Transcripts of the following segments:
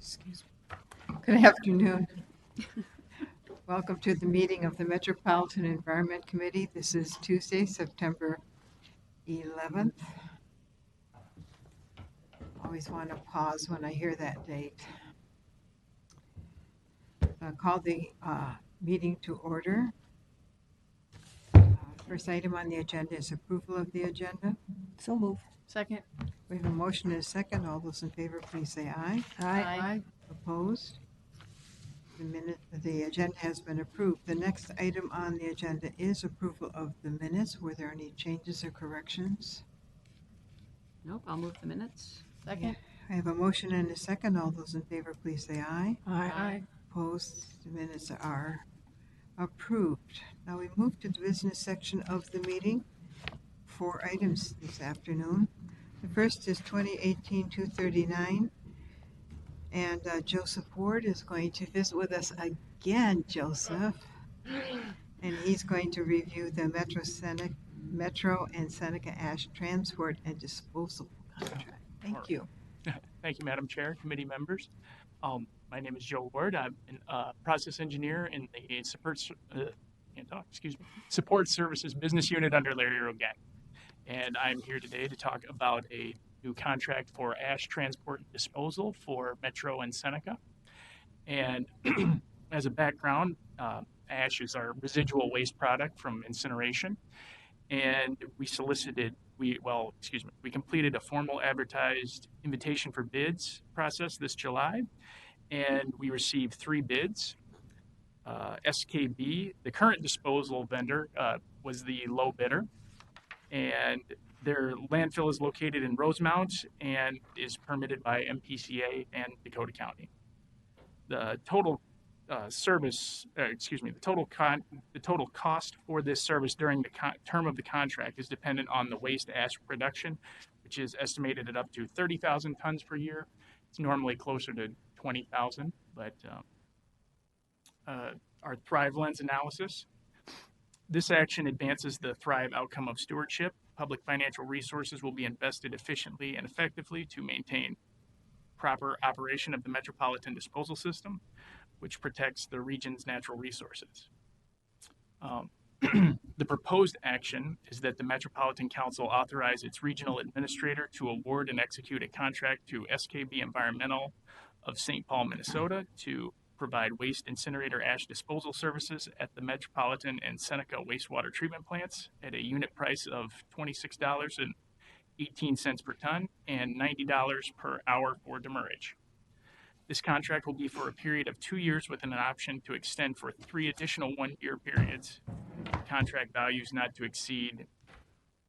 Excuse me. Good afternoon. Welcome to the meeting of the Metropolitan Environment Committee. This is Tuesday, September 11th. Always want to pause when I hear that date. I'll call the meeting to order. First item on the agenda is approval of the agenda. So move. Second. We have a motion and a second. All those in favor, please say aye. Aye. Opposed? The agenda has been approved. The next item on the agenda is approval of the minutes. Were there any changes or corrections? Nope, I'll move the minutes. Second. I have a motion and a second. All those in favor, please say aye. Aye. Opposed? The minutes are approved. Now we move to the business section of the meeting. 4 items this afternoon. The first is 2018-239. And Joseph Ward is going to visit with us again, Joseph. And he's going to review the Metro and Seneca Ash Transport and Disposal Contract. Thank you. Thank you, Madam Chair, committee members. My name is Joe Ward. I'm a process engineer in the Support Services Business Unit under Larry Rogang. And I'm here today to talk about a new contract for ash transport and disposal for Metro and Seneca. And as a background, ash is our residual waste product from incineration. And we completed a formal advertised invitation for bids process this July. And we received 3 bids. SKB, the current disposal vendor, was the low bidder. And their landfill is located in Rosemount and is permitted by MPCA and Dakota County. The total the total cost for this service during the term of the contract is dependent on the waste ash production, which is estimated at up to 30,000 tons per year. It's normally closer to 20,000, but our Thrive Lens analysis. This action advances the Thrive outcome of stewardship. Public financial resources will be invested efficiently and effectively to maintain proper operation of the Metropolitan disposal system, which protects the region's natural resources. The proposed action is that the Metropolitan Council authorize its regional administrator to award and execute a contract to SKB Environmental of St. Paul, Minnesota, to provide waste incinerator ash disposal services at the Metropolitan and Seneca wastewater treatment plants at a unit price of $26.18 per ton and $90 per hour for demurrage. This contract will be for a period of 2 years with an option to extend for 3 additional 1-year periods. Contract values not to exceed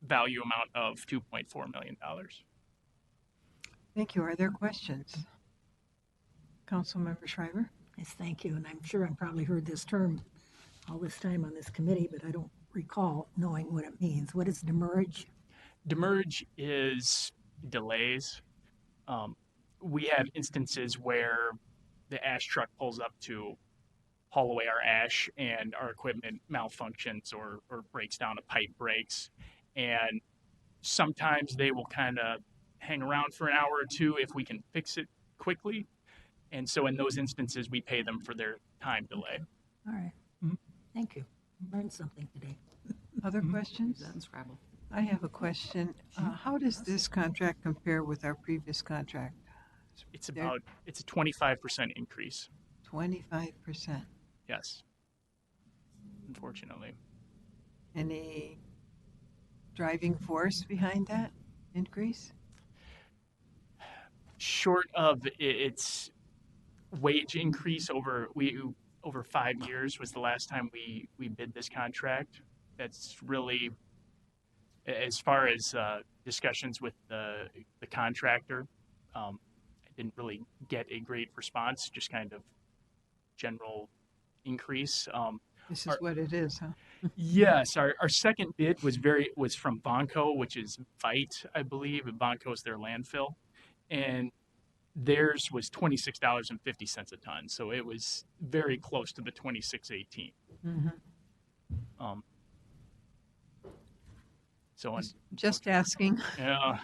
value amount of $2.4 million. Thank you. Are there questions? Councilmember Schreiber? Yes, thank you. And I'm sure I've probably heard this term all this time on this committee, but I don't recall knowing what it means. What is demurrage? Demurrage is delays. We have instances where the ash truck pulls up to haul away our ash and our equipment malfunctions or breaks down, a pipe breaks. And sometimes they will kind of hang around for an hour or two if we can fix it quickly. And so in those instances, we pay them for their time delay. All right. Mm-hmm. Thank you. Learned something today. Other questions? That in Scrabble. I have a question. How does this contract compare with our previous contract? It's a 25% increase. 25%. Yes. Unfortunately. Any driving force behind that increase? Short of its wage increase over 5 years was the last time we bid this contract. That's really, as far as discussions with the contractor, I didn't really get a great response, just kind of general increase. This is what it is, huh? Yes, our second bid was from Bonco, which is Vite, I believe. Bonco is their landfill, and theirs was $26.50 a ton, so it was very close to the $26.18. Mm-hmm. So just asking. Yeah.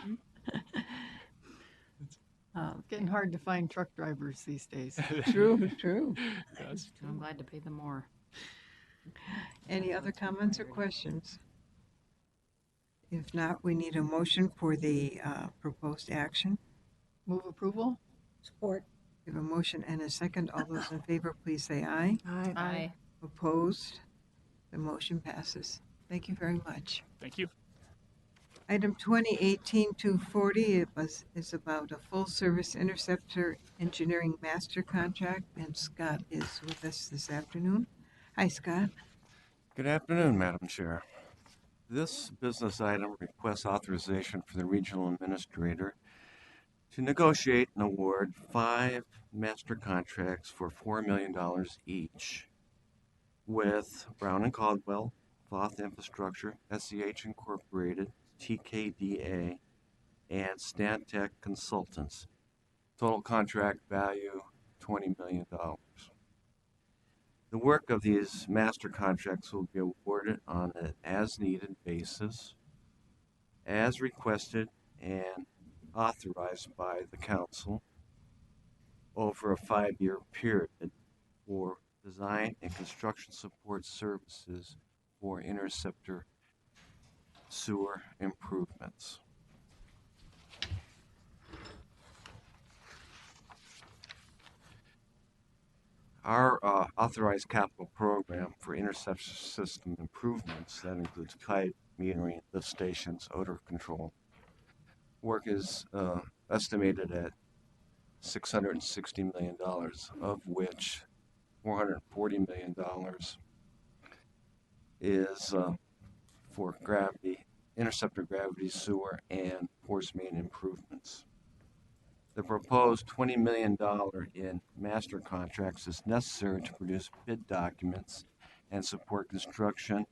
Getting hard to find truck drivers these days. True, true. Yes. I'm glad to pay them more. Any other comments or questions? If not, we need a motion for the proposed action. Move approval? Support. We have a motion and a second. All those in favor, please say aye. Aye. Aye. Opposed? The motion passes. Thank you very much. Thank you. Item 2018-240 is about a full-service interceptor engineering master contract, and Scott is with us this afternoon. Hi, Scott. Good afternoon, Madam Chair. This business item requests authorization for the regional administrator to negotiate and award 5 master contracts for $4 million each with Brown & Caldwell, Foth Infrastructure, SEH Incorporated, TKDA, and Stantec Consultants. Total contract value, $20 million. The work of these master contracts will be awarded on an as-needed basis, as requested and authorized by the council over a 5-year period for design and construction support services for interceptor sewer improvements. Our authorized capital program for interceptor system improvements, that includes pipe, metering, lift stations, odor control. Work is estimated at $660 million, of which $440 million is for interceptor gravity sewer and force main improvements. The proposed $20 million in master contracts is necessary to produce bid documents and support construction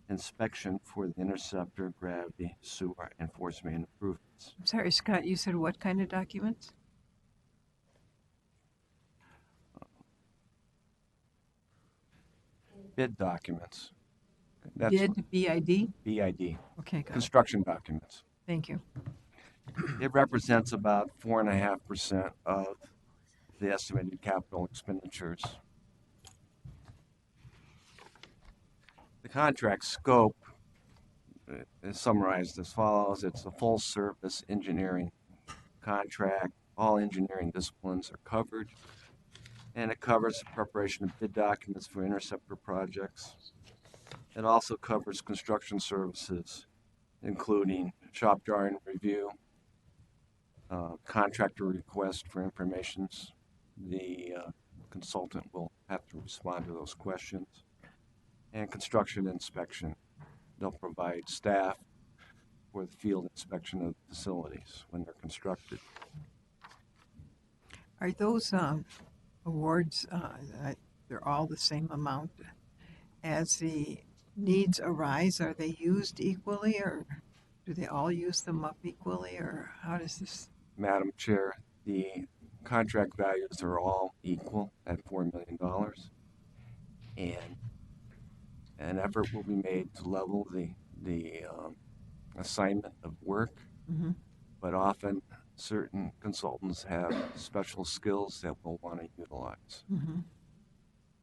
inspection for the interceptor gravity sewer and force main improvements. I'm sorry, Scott, you said what kind of documents? Bid documents. That's Bid, B-I-D? BID. Okay, got it. Construction documents. Thank you. It represents about 4.5% of the estimated capital expenditures. The contract scope is summarized as follows. It's a full service engineering contract. All engineering disciplines are covered, and it covers the preparation of bid documents for interceptor projects. It also covers construction services, including shop drawing review, contractor request for information. The consultant will have to respond to those questions. And construction inspection. They'll provide staff for the field inspection of facilities when they're constructed. Are those awards, they're all the same amount? As the needs arise, are they used equally, or do they all use them up equally, or how does this? Madam Chair, the contract values are all equal at $4 million, and an effort will be made to level the assignment of work, but often certain consultants have special skills that we'll want to utilize.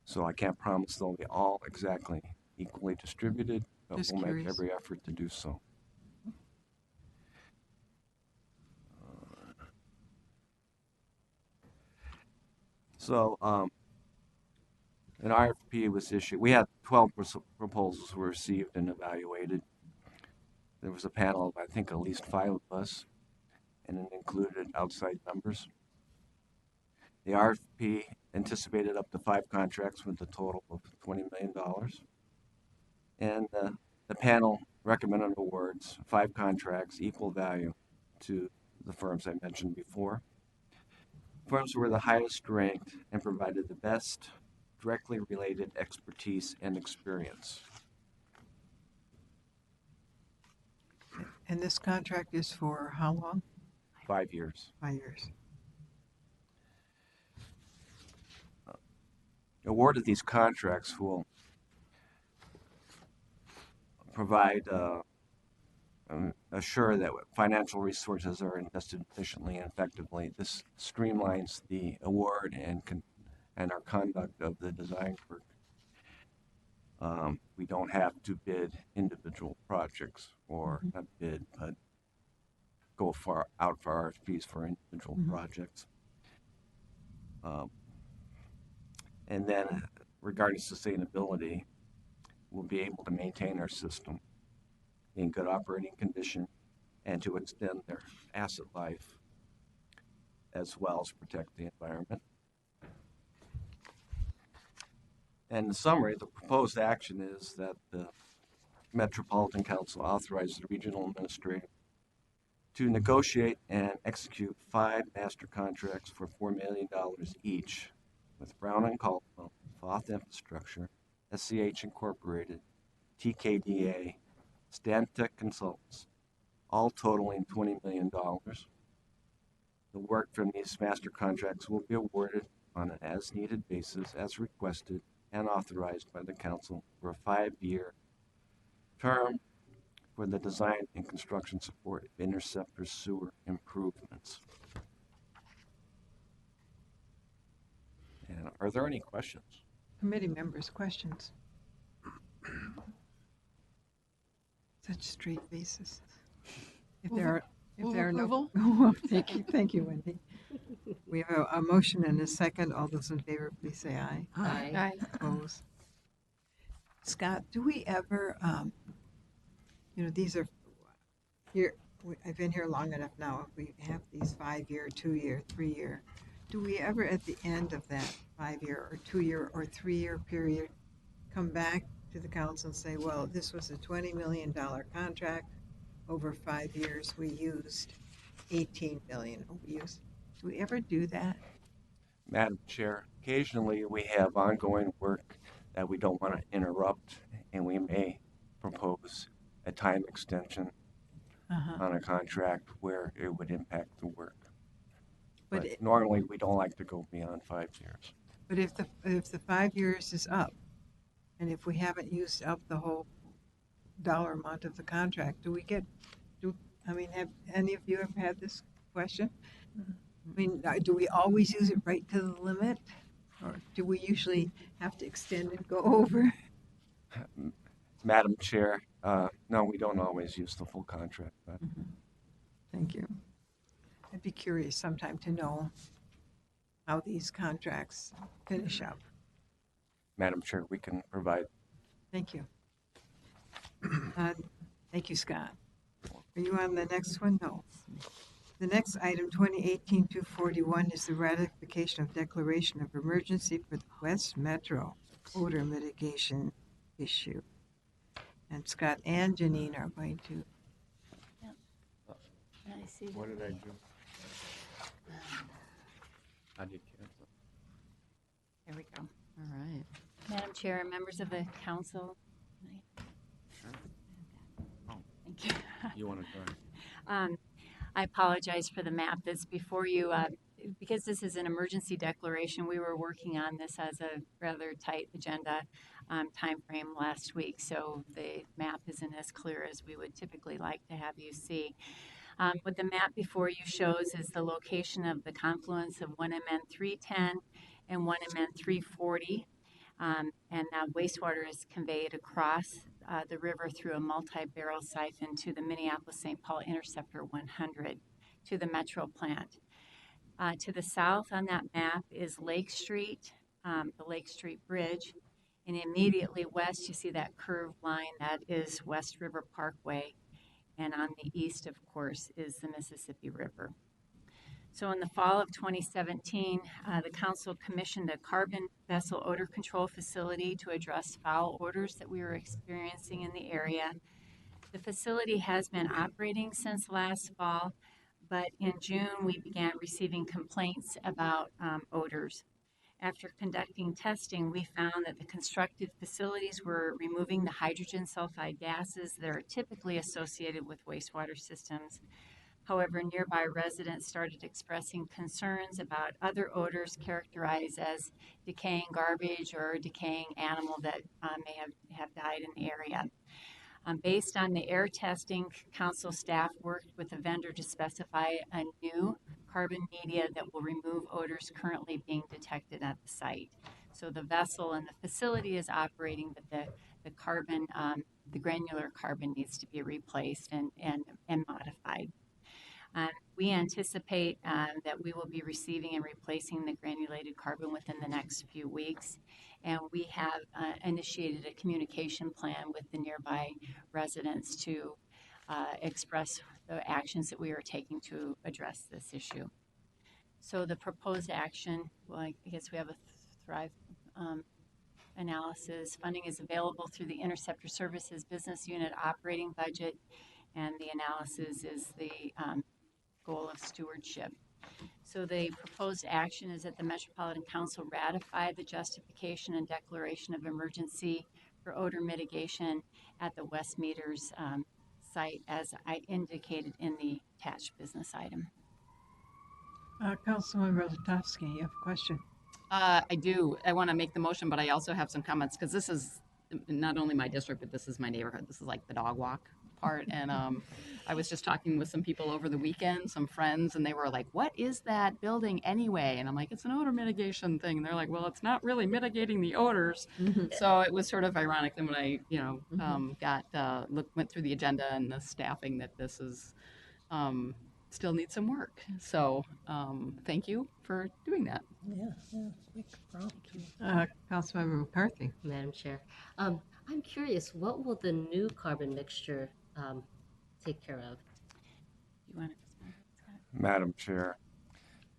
So I can't promise they'll be all exactly equally distributed, but Just we'll curious. make every effort to do so. An RFP was issued. We had 12 proposals were received and evaluated. There was a panel of, I think, at least 5 of us, and it included outside members. The RFP anticipated up to 5 contracts with a total of $20 million. And the panel recommended awards, 5 contracts, equal value to the firms I mentioned before. Firms were the highest ranked and provided the best directly related expertise and experience. And this contract is for how long? 5 years. 5 years. Award of these contracts will provide assure that financial resources are invested efficiently and effectively. This streamlines the award and our conduct of the design work. We don't have to bid individual projects, or not bid, but go out for RFPs for individual projects. And then regarding sustainability, we'll be able to maintain our system in good operating condition and to extend their asset life as well as protect the environment. And in summary, the proposed action is that the Metropolitan Council authorize the regional administrator to negotiate and execute 5 master contracts for $4 million each with Brown and Caldwell, Foth Infrastructure, SCH Incorporated, TKDA, Stantec Consultants, all totaling $20 million. The work from these master contracts will be awarded on an as-needed basis as requested and authorized by the Council for a 5-year term for the design and construction support of interceptor sewer improvements. And are there any questions? Committee members, questions? Such straight faces. If Move there are, move if there are approval? no, thank you, Wendy. We have a motion and a second. All those in favor, please say aye. Aye. Opposed? Scott, do we ever, these are, here, I've been here long enough now. If we have these 5-year, 2-year, 3-year, do we ever at the end of that 5-year or 2-year or 3-year period come back to the council and say, well, this was a $20 million contract. Over 5 years, we used 18 million. Do we ever do that? Madam Chair, occasionally we have ongoing work that we don't want to interrupt, and we may propose a time extension on a contract where it would impact the work. But normally we don't like to go beyond 5 years. But if the 5 years is up, and if we haven't used up the whole dollar amount of the contract, have any of you ever had this question? I mean, do we always use it right to the limit? Or do we usually have to extend and go over? Madam Chair, no, we don't always use the full contract. But Thank you. I'd be curious sometime to know how these contracts finish up. Madam Chair, we can provide. Thank you. Thank you, Scott. Are you on the next one? No. The next item, 2018-241, is the ratification of declaration of emergency for the West Metro odor mitigation issue. And Scott and Janine are going to. I see. What did I do? I did cancel. There we go. All right. Madam Chair, members of the council. Thank you. You want to try? I apologize for the map that's before you. Because this is an emergency declaration, we were working on this as a rather tight agenda time frame last week, so the map isn't as clear as we would typically like to have you see. What the map before you shows is the location of the confluence of 1MN 310 and 1MN 340, and now wastewater is conveyed across the river through a multi-barrel siphon to the Minneapolis-St. Paul Interceptor 100 to the Metro plant. To the south on that map is Lake Street, the Lake Street Bridge, and immediately west you see that curved line that is West River Parkway, and on the east, of course, is the Mississippi River. So in the fall of 2017, the council commissioned a carbon vessel odor control facility to address foul odors that we were experiencing in the area. The facility has been operating since last fall, but in June we began receiving complaints about odors. After conducting testing, we found that the constructed facilities were removing the hydrogen sulfide gases that are typically associated with wastewater systems. However, nearby residents started expressing concerns about other odors characterized as decaying garbage or decaying animal that may have died in the area. Based on the air testing, council staff worked with the vendor to specify a new carbon media that will remove odors currently being detected at the site. So the vessel and the facility is operating, but the carbon, the granular carbon needs to be replaced and modified. We anticipate that we will be receiving and replacing the granulated carbon within the next few weeks. And we have initiated a communication plan with the nearby residents to express the actions that we are taking to address this issue. So the proposed action, well, I guess we have a Thrive analysis. Funding is available through the Interceptor Services Business Unit operating budget, and the analysis is the goal of stewardship. So the proposed action is that the Metropolitan Council ratify the justification and declaration of emergency for odor mitigation at the West Meters site as I indicated in the attached business item. Councilmember Letofsky, you have a question? I do. I want to make the motion, but I also have some comments because this is not only my district, but this is my neighborhood. This is like the dog walk part. And I was just talking with some people over the weekend, some friends, and they were like, "What is that building anyway?" And I'm like, "It's an odor mitigation thing." And they're like, "Well, it's not really mitigating the odors." So it was sort of ironic that when I, went through the agenda and the staffing that this is still needs some work. So thank you for doing that. Yeah, quick, prompt. Councilmember McCarthy. Madam Chair. I'm curious, what will the new carbon mixture take care of? You want to respond, Scott? Madam Chair,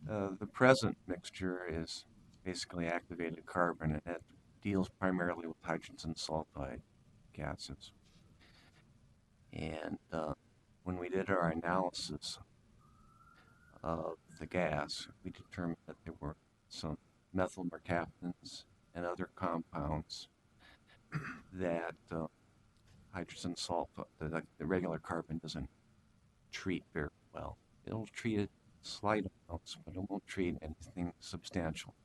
the present mixture is basically activated carbon, and it deals primarily with hydrogen sulfide gases. And when we did our analysis of the gas, we determined that there were some methyl mercaptans and other compounds that hydrogen sulfide, the regular carbon, doesn't treat very well. It'll treat it slight amounts, but it won't treat anything substantial.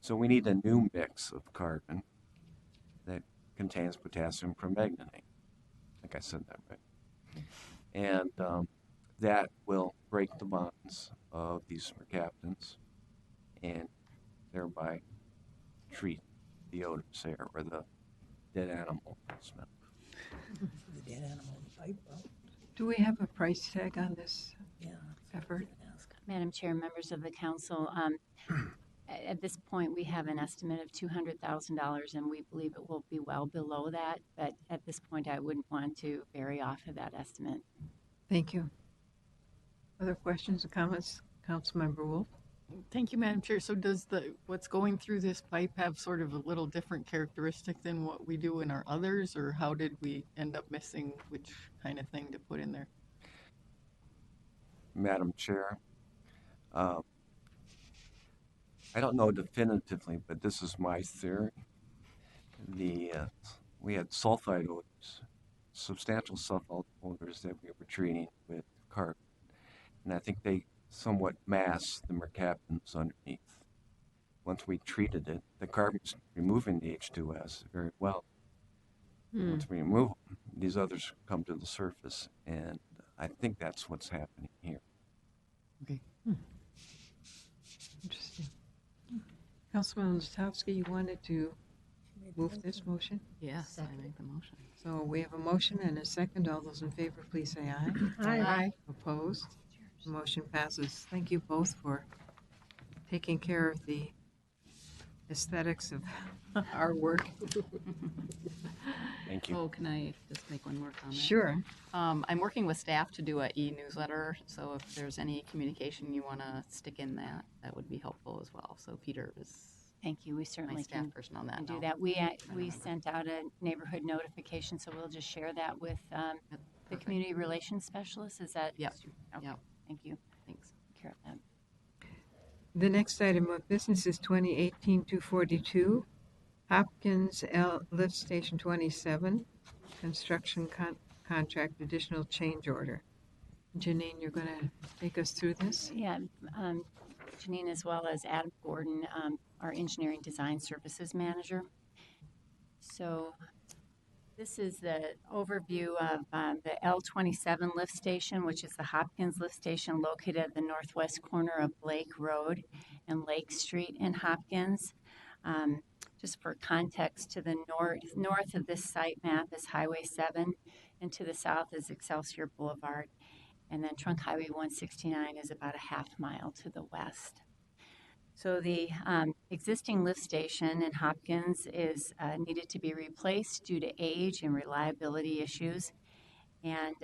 So we need a new mix of carbon that contains potassium permanganate. I think I said that right. And that will break the bonds of these mercaptans and thereby treat the odors there, or the dead animal smell. The dead animal in the pipe. Well, Do we have a price tag on this yeah. effort? Madam Chair, members of the council, at this point, we have an estimate of $200,000, and we believe it will be well below that. But at this point, I wouldn't want to vary off of that estimate. Thank you. Other questions or comments? Councilmember Wolf? Thank you, Madam Chair. So does what's going through this pipe have sort of a little different characteristic than what we do in our others, or how did we end up missing which kind of thing to put in there? Madam Chair, I don't know definitively, but this is my theory. We had sulfide odors, substantial sulfide odors that we were treating with carbon, and I think they somewhat masked the mercaptans underneath. Once we treated it, the carbon's removing the H2S very well. Once we remove them, these others come to the surface, and I think that's what's happening here. Okay. Interesting. Councilman Letofsky, you wanted to move this motion? Yes, I make the motion. So we have a motion and a second. All those in favor, please say aye. Aye. Opposed? The motion passes. Thank you both for taking care of the aesthetics of our work. Thank you. Oh, can I just make one more comment? Sure. I'm working with staff to do an e-newsletter, so if there's any communication you want to stick in that would be helpful as well. So Peter is Thank you. We my certainly staff can person on that. do now. that. We sent out a neighborhood notification, so we'll just share that with the Perfect. community relations specialist. Is that? Yep. Okay. Yep. Thank you. Thanks. Take care of that. The next item of business is 2018-242, Hopkins Lift Station 27, construction contract additional change order. Janine, you're going to take us through this? Yeah, Janine, as well as Adam Gordon, our engineering design services manager. So This is the overview of the L27 lift station, which is the Hopkins lift station located at the northwest corner of Blake Road and Lake Street in Hopkins. Just for context, to the north of this site map is Highway 7, and to the south is Excelsior Boulevard. And then Trunk Highway 169 is about a half mile to the west. So the existing lift station in Hopkins is needed to be replaced due to age and reliability issues. And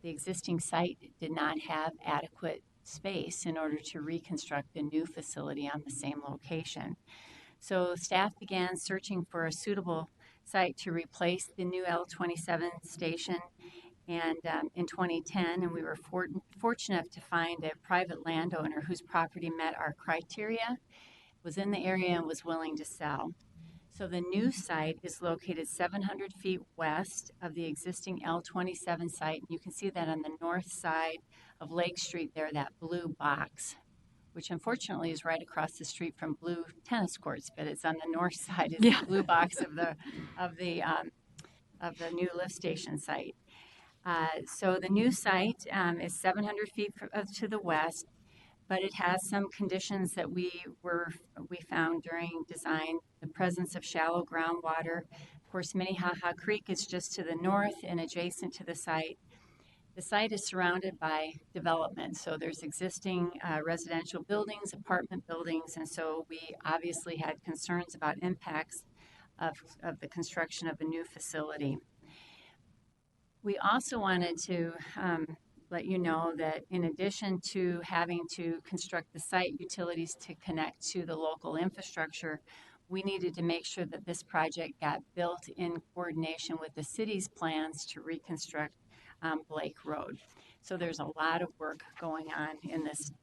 the existing site did not have adequate space in order to reconstruct a new facility on the same location. So staff began searching for a suitable site to replace the new L27 station and in 2010, and we were fortunate enough to find a private landowner whose property met our criteria, was in the area, and was willing to sell. So the new site is located 700 feet west of the existing L27 site. You can see that on the north side of Lake Street there, that blue box, which unfortunately is right across the street from blue tennis courts, but it's on the north side is the blue box of the new lift station site. So the new site is 700 feet to the west, but it has some conditions that we found during design. The presence of shallow groundwater. Of course, Minnehaha Creek is just to the north and adjacent to the site. The site is surrounded by development, so there's existing residential buildings, apartment buildings, and so we obviously had concerns about impacts of the construction of a new facility. We also wanted to let you know that in addition to having to construct the site utilities to connect to the local infrastructure, we needed to make sure that this project got built in coordination with the city's plans to reconstruct Blake Road. So there's a lot of work going on in this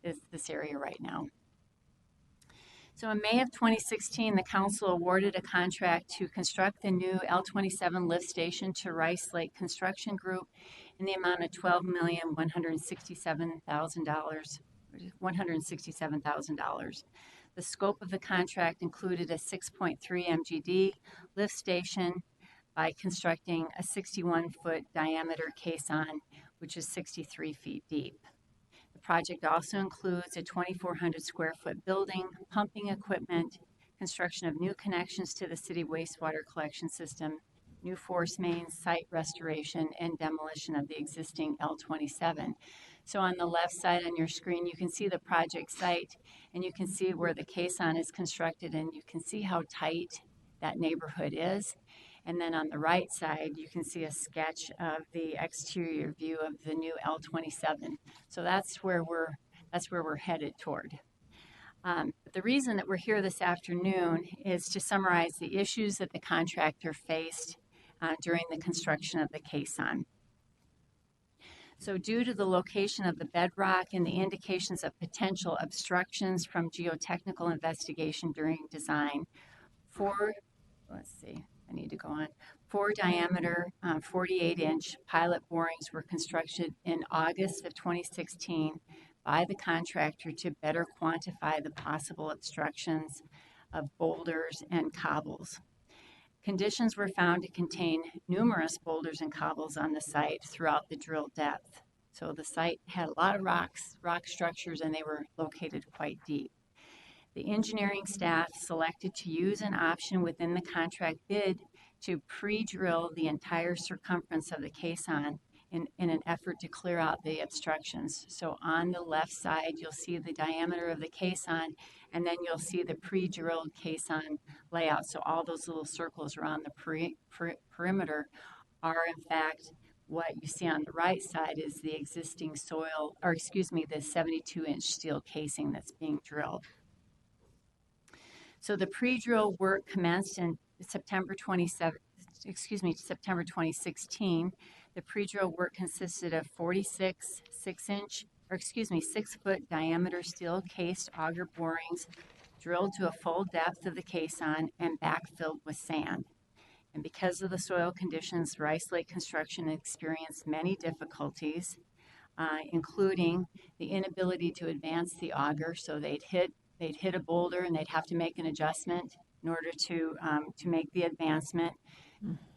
area right now. So in May of 2016, the council awarded a contract to construct the new L27 lift station to Rice Lake Construction Group in the amount of $12,167,000. The scope of the contract included a 6.3 MGD lift station by constructing a 61-foot diameter caisson, which is 63 feet deep. The project also includes a 2,400 square foot building, pumping equipment, construction of new connections to the city wastewater collection system, new force mains, site restoration, and demolition of the existing L27. So on the left side on your screen, you can see the project site, and you can see where the caisson is constructed, and you can see how tight that neighborhood is. And then on the right side, you can see a sketch of the exterior view of the new L27. So that's where we're headed toward. The reason that we're here this afternoon is to summarize the issues that the contractor faced during the construction of the caisson. So due to the location of the bedrock and the indications of potential obstructions from geotechnical investigation during design, four diameter, 48-inch pilot borings were constructed in August of 2016 by the contractor to better quantify the possible obstructions of boulders and cobbles. Conditions were found to contain numerous boulders and cobbles on the site throughout the drill depth. So the site had a lot of rock structures, and they were located quite deep. The engineering staff selected to use an option within the contract bid to pre-drill the entire circumference of the caisson in an effort to clear out the obstructions. So on the left side, you'll see the diameter of the caisson, and then you'll see the pre-drilled caisson layout. So all those little circles around the perimeter are in fact what you see on the right side is the existing the 72-inch steel casing that's being drilled. So the pre-drill work commenced in September 2016. The pre-drill work consisted of 46 6-foot diameter steel cased auger borings drilled to a full depth of the caisson and backfilled with sand. And because of the soil conditions, Rice Lake Construction experienced many difficulties, including the inability to advance the auger. So they'd hit a boulder and they'd have to make an adjustment in order to make the advancement.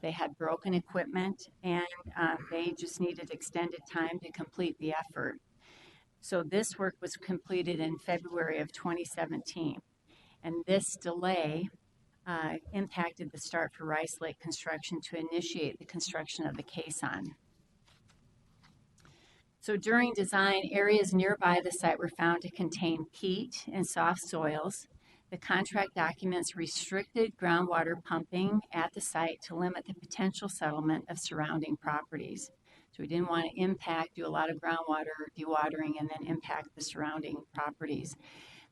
They had broken equipment, and they just needed extended time to complete the effort. So this work was completed in February of 2017, and this delay impacted the start for Rice Lake construction to initiate the construction of the Caisson. So during design, areas nearby the site were found to contain peat and soft soils. The contract documents restricted groundwater pumping at the site to limit the potential settlement of surrounding properties. So we didn't want to do a lot of groundwater dewatering and then impact the surrounding properties.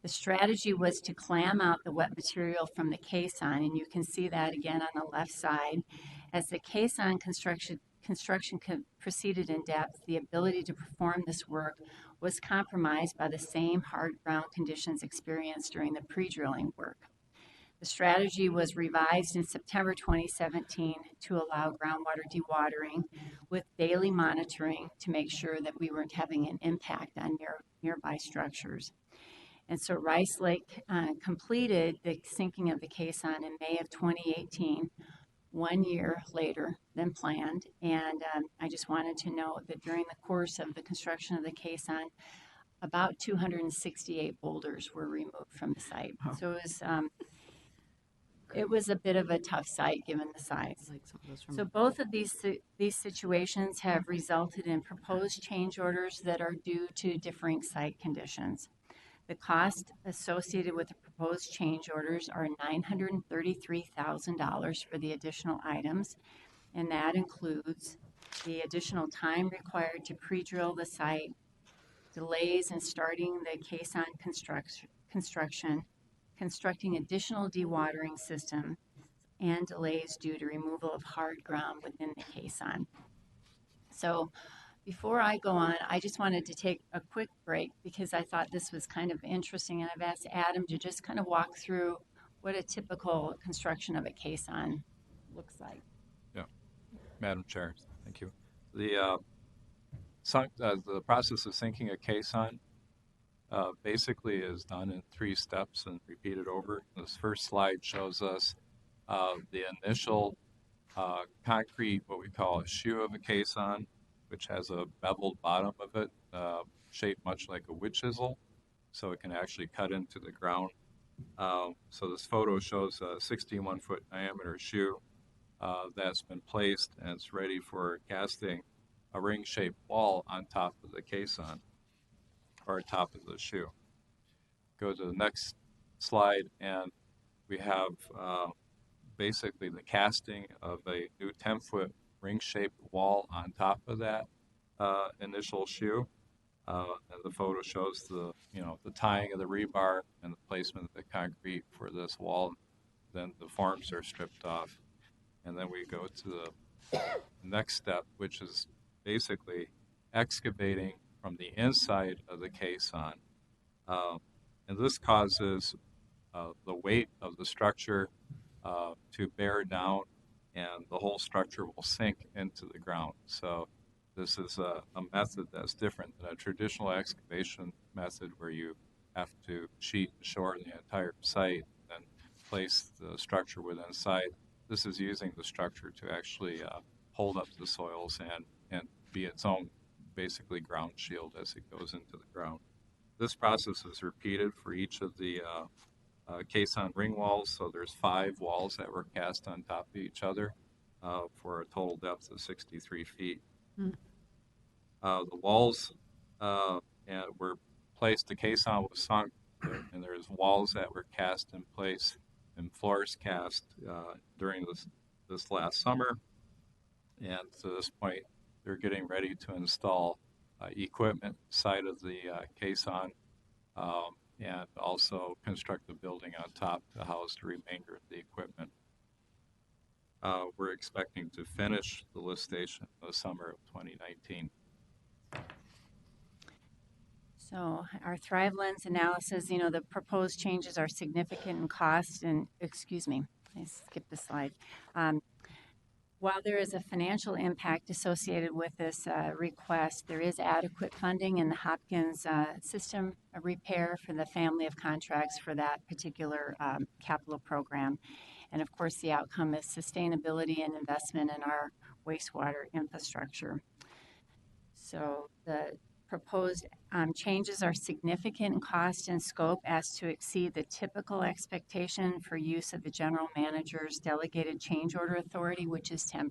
The strategy was to clam out the wet material from the caisson, and you can see that again on the left side. As the caisson construction proceeded in depth, the ability to perform this work was compromised by the same hard ground conditions experienced during the pre-drilling work. The strategy was revised in September 2017 to allow groundwater dewatering with daily monitoring to make sure that we weren't having an impact on nearby structures. And so Rice Lake completed the sinking of the Caisson in May of 2018, 1 year later than planned. And I just wanted to note that during the course of the construction of the Caisson, about 268 boulders were removed from the site. So it was a bit of a tough site given the size. So both of these situations have resulted in proposed change orders that are due to differing site conditions. The cost associated with the proposed change orders are $933,000 for the additional items, and that includes the additional time required to pre-drill the site, delays in starting the Caisson construction, constructing additional dewatering systems, and delays due to removal of hard ground within the Caisson. So before I go on, I just wanted to take a quick break because I thought this was kind of interesting, and I've asked Adam to just kind of walk through what a typical construction of a caisson looks like. Yeah, Madam Chair, thank you. The process of sinking a caisson basically is done in 3 steps and repeated over. This first slide shows us the initial concrete, what we call a shoe of a caisson, which has a beveled bottom of it, shaped much like a wood chisel, so it can actually cut into the ground. So this photo shows a 61-foot diameter shoe that's been placed, and it's ready for casting a ring-shaped wall on top of the caisson, or top of the shoe. Go to the next slide, and we have basically the casting of a new 10-foot ring-shaped wall on top of that initial shoe. And the photo shows the tying of the rebar and the placement of the concrete for this wall. Then the forms are stripped off, and then we go to the next step, which is basically excavating from the inside of the caisson, and this causes the weight of the structure to bear down, and the whole structure will sink into the ground. So this is a method that's different than a traditional excavation method where you have to sheet and shore the entire site and place the structure within sight. This is using the structure to actually hold up the soils and be its own basically ground shield as it goes into the ground. This process is repeated for each of the caisson ring walls. So there's 5 walls that were cast on top of each other for a total depth of 63 feet. The walls were placed, the caisson was sunk, and there's walls that were cast in place and floors cast during this last summer. And to this point, they're getting ready to install equipment side of the caisson and also construct a building on top to house the remainder of the equipment. We're expecting to finish the lift station in the summer of 2019. So our Thrive Lens analysis, the proposed changes are significant in cost and, excuse me, I skipped the slide. While there is a financial impact associated with this request, there is adequate funding in the Hopkins system repair for the family of contracts for that particular capital program. And of course, the outcome is sustainability and investment in our wastewater infrastructure. So the proposed changes are significant in cost and scope as to exceed the typical expectation for use of the general manager's delegated change order authority, which is 10%.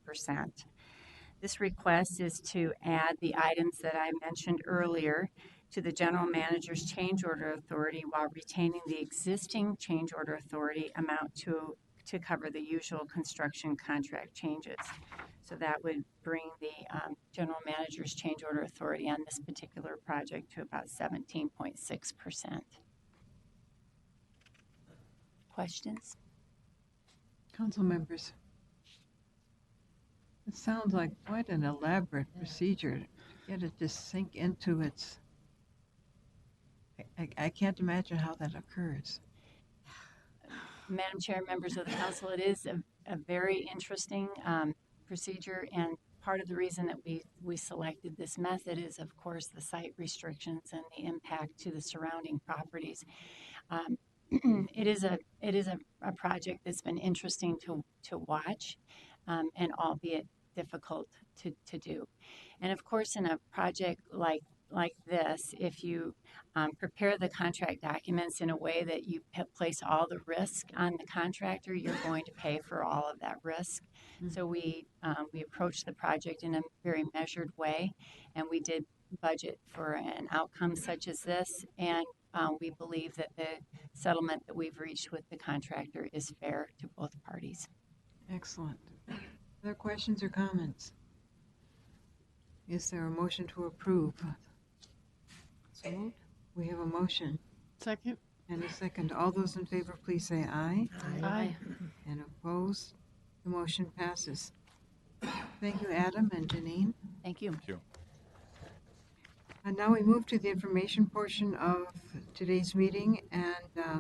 This request is to add the items that I mentioned earlier to the general manager's change order authority while retaining the existing change order authority amount to cover the usual construction contract changes. So that would bring the general manager's change order authority on this particular project to about 17.6%. Questions? Council members. It sounds like quite an elaborate procedure to get it to sink into its. I can't imagine how that occurs. Madam Chair, members of the council, it is a very interesting procedure, and part of the reason that we selected this method is, of course, the site restrictions and the impact to the surrounding properties. It is a project that's been interesting to watch, and albeit difficult to do. And of course, in a project like this, if you prepare the contract documents in a way that you place all the risk on the contractor, you're going to pay for all of that risk. So we approached the project in a very measured way, and we did budget for an outcome such as this, and we believe that the settlement that we've reached with the contractor is fair to both parties. Excellent. Other questions or comments? Is there a motion to approve? So moved. We have a motion Second? and a second. All those in favor, please say aye. Aye. And opposed? The motion passes. Thank you, Adam and Janine. Thank you. And now we move to the information portion of today's meeting, and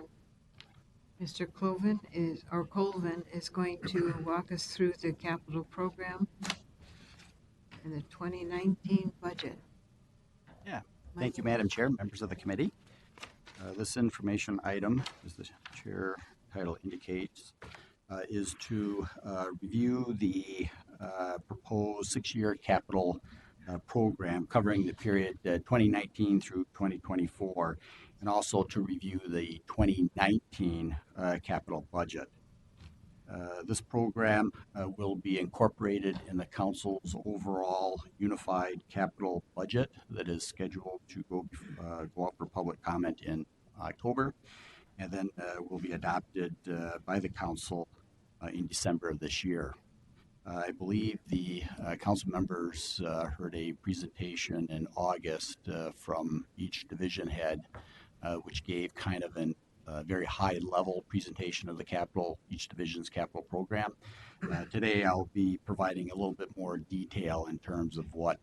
Mr. Colvin is going to walk us through the capital program and the 2019 budget. Yeah. Thank you, Madam Chair, members of the committee. This information item, as the chair title indicates, is to review the proposed six-year capital program covering the period 2019 through 2024, and also to review the 2019 capital budget. This program will be incorporated in the council's overall unified capital budget that is scheduled to go up for public comment in October, and then will be adopted by the council in December of this year. I believe the council members heard a presentation in August from each division head, which gave kind of a very high-level presentation of each division's capital program. Today, I'll be providing a little bit more detail in terms of what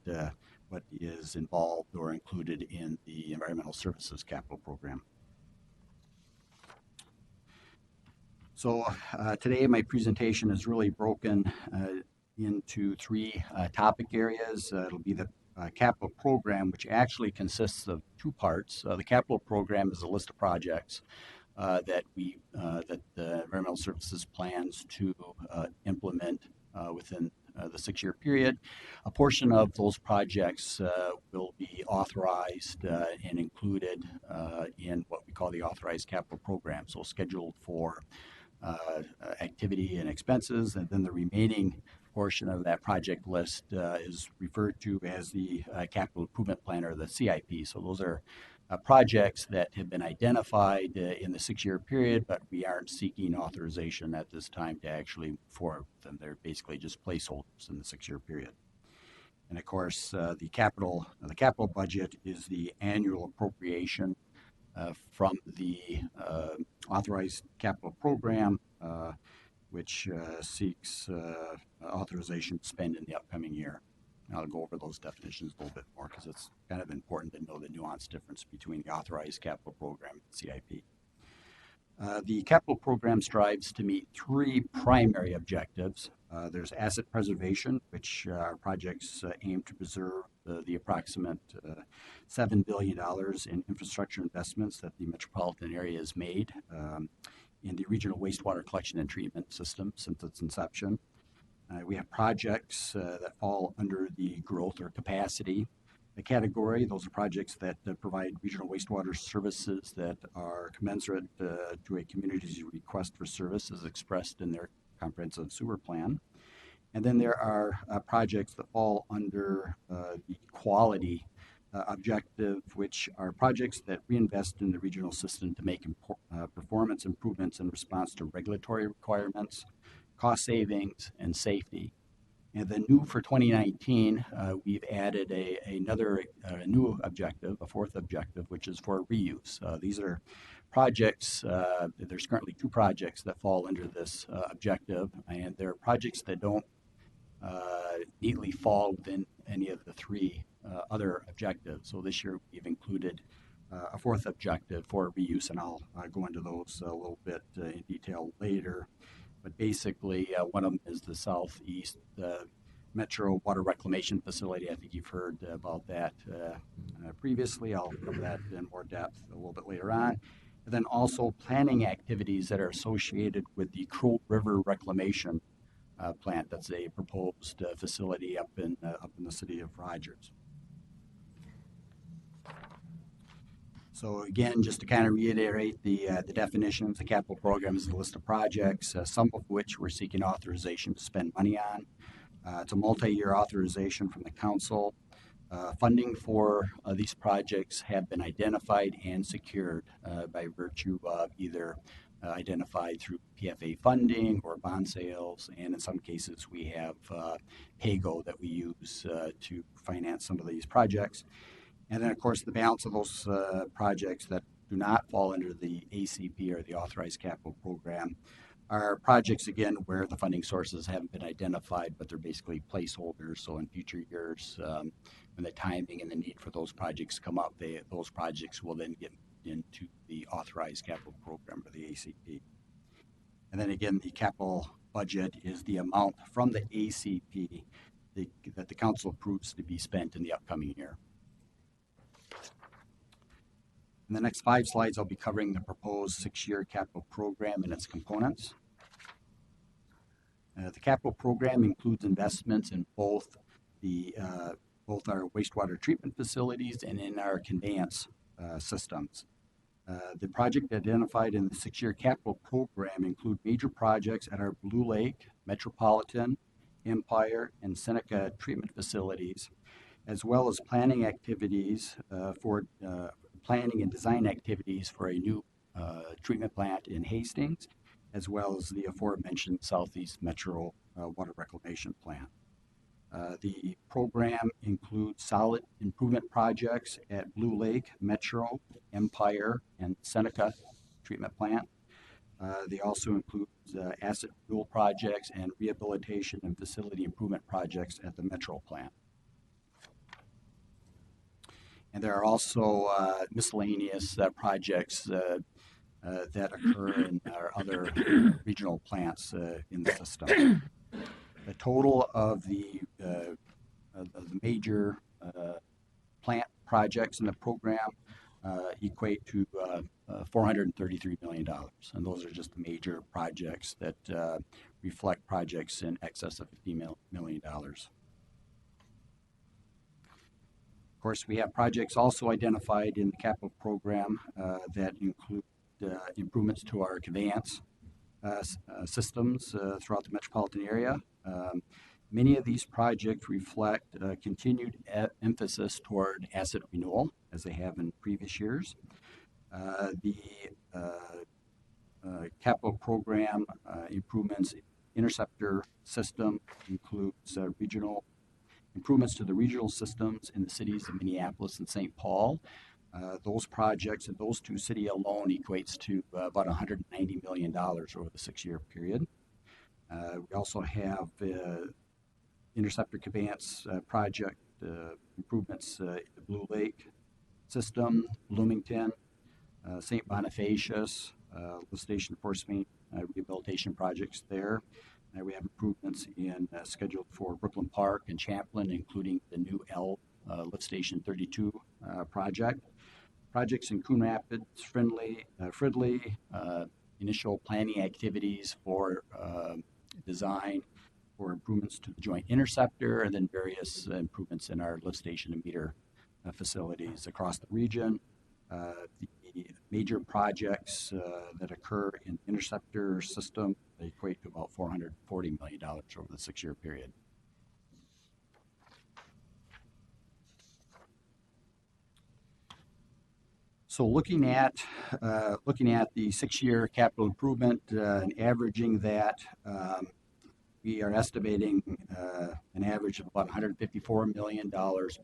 is involved or included in the environmental services capital program. So today my presentation is really broken into three topic areas. It'll be the capital program, which actually consists of two parts. The capital program is a list of projects that the environmental services plans to implement within the six-year period. A portion of those projects will be authorized and included in what we call the authorized capital program, so scheduled for activity and expenses, and then the remaining portion of that project list is referred to as the capital improvement plan, or the CIP. So those are projects that have been identified in the six-year period, but we aren't seeking authorization at this time to actually forward them. They're basically just placeholders in the six-year period. And of course, the capital budget is the annual appropriation from the authorized capital program, which seeks authorization to spend in the upcoming year. And I'll go over those definitions a little bit more because it's kind of important to know the nuanced difference between the authorized capital program and CIP. The capital program strives to meet three primary objectives. There's asset preservation, which our projects aim to preserve the approximate $7 billion in infrastructure investments that the metropolitan area has made in the regional wastewater collection and treatment system since its inception. We have projects that fall under the growth or capacity category. Those are projects that provide regional wastewater services that are commensurate to a community's request for services expressed in their comprehensive sewer plan. And then there are projects that fall under the quality objective, which are projects that reinvest in the regional system to make performance improvements in response to regulatory requirements, cost savings, and safety. And then new for 2019, we've added another new objective, a fourth objective, which is for reuse. These are projects, there's currently 2 projects that fall under this objective, and they're projects that don't neatly fall within any of the 3 other objectives. So this year we've included a fourth objective for reuse, and I'll go into those a little bit in detail later. But basically, one of them is the Southeast Metro Water Reclamation Facility. I think you've heard about that previously. I'll cover that in more depth a little bit later on. And then also planning activities that are associated with the Crow River Reclamation plant. That's a proposed facility up in the city of Rogers. So again, just to kind of reiterate the definitions, the capital program is a list of projects, some of which we're seeking authorization to spend money on. It's a multi-year authorization from the council. Funding for these projects have been identified and secured by virtue of either identified through PFA funding or bond sales, and in some cases we have PAYGO that we use to finance some of these projects. And then, of course, the balance of those projects that do not fall under the ACP or the Authorized Capital Program are projects, again, where the funding sources haven't been identified, but they're basically placeholders. So in future years, when the timing and the need for those projects come up, those projects will then get into the Authorized Capital Program or the ACP. And then again, the capital budget is the amount from the ACP that the council approves to be spent in the upcoming year. In the next 5 slides, I'll be covering the proposed 6-year capital program and its components. The capital program includes investments in both our wastewater treatment facilities and in our conveyance systems. The project identified in the 6-year capital program include major projects at our Blue Lake, Metropolitan, Empire, and Seneca treatment facilities, as well as planning activities planning and design activities for a new treatment plant in Hastings, as well as the aforementioned Southeast Metro Water Reclamation Plant. The program includes solid improvement projects at Blue Lake, Metro, Empire, and Seneca treatment plant. They also include asset renewal projects and rehabilitation and facility improvement projects at the Metro plant. And there are also miscellaneous projects that occur in our other regional plants in the system. The total of the major plant projects in the program equate to $433 million. And those are just the major projects that reflect projects in excess of $50 million. Of course, we have projects also identified in the capital program that include improvements to our conveyance systems throughout the metropolitan area. Many of these projects reflect continued emphasis toward asset renewal, as they have in previous years. The capital program improvements interceptor system includes regional improvements to the regional systems in the cities of Minneapolis and St. Paul. Those projects in those 2 cities alone equates to about $190 million over the 6-year period. We also have interceptor conveyance project improvements at the Blue Lake system, Bloomington, St. Bonifacius, lift station force main rehabilitation projects there. We have improvements scheduled for Brooklyn Park and Champlin, including the new lift station 32 project. Projects in Coon Rapids, Fridley, initial planning activities for design for improvements to the joint interceptor, and then various improvements in our lift station and meter facilities across the region. The major projects that occur in the interceptor system, they equate to about $440 million over the 6-year period. So looking at the 6-year capital improvement and averaging that, we are estimating an average of about $154 million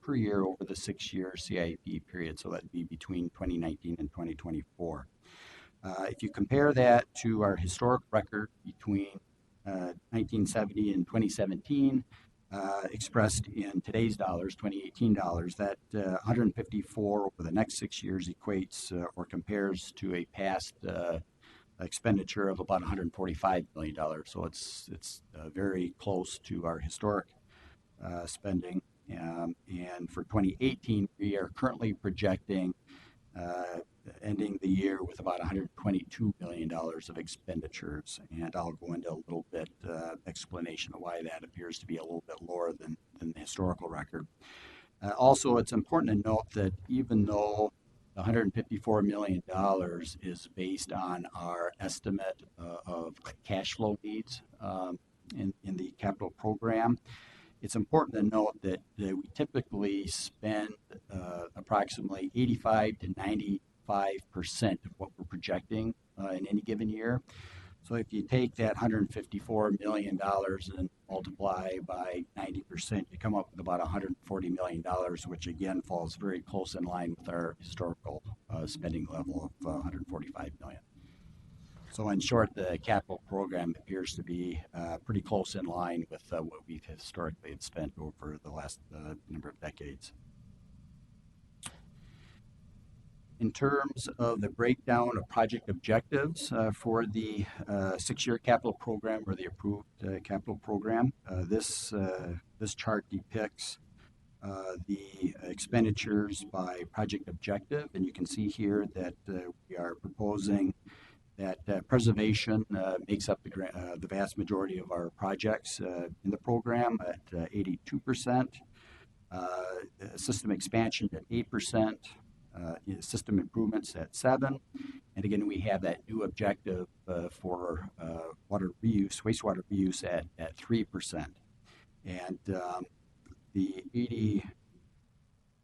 per year over the 6-year CIP period. So that'd be between 2019 and 2024. If you compare that to our historic record between 1970 and 2017, expressed in today's dollars, 2018 dollars, that 154 over the next 6 years equates or compares to a past expenditure of about $145 million. So it's very close to our historic spending. And for 2018, we are currently projecting ending the year with about $122 million of expenditures. And I'll go into a little bit explanation of why that appears to be a little bit lower than the historical record. Also, it's important to note that even though the $154 million is based on our estimate of cash flow needs in the capital program, it's important to note that we typically spend approximately 85 to 95% of what we're projecting in any given year. So if you take that $154 million and multiply by 90%, you come up with about $140 million, which again falls very close in line with our historical spending level of $145 million. So in short, the capital program appears to be pretty close in line with what we've historically had spent over the last number of decades. In terms of the breakdown of project objectives for the 6-year capital program or the approved capital program, this chart depicts the expenditures by project objective, and you can see here that we are proposing that preservation makes up the vast majority of our projects in the program at 82%, system expansion at 8%, system improvements at 7%, and again we have that new objective for water reuse, wastewater reuse at 3%, and the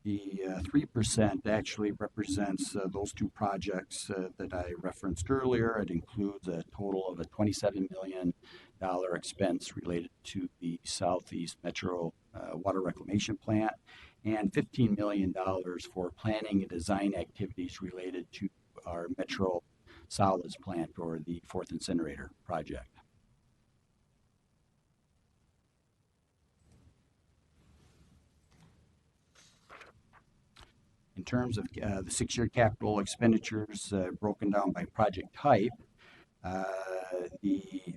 3% actually represents those two projects that I referenced earlier. It includes a total of a $27 million expense related to the Southeast Metro Water Reclamation Plant and $15 million for planning and design activities related to our Metro Solids Plant or the 4th Incinerator Project. In terms of the 6-year capital expenditures broken down by project type, the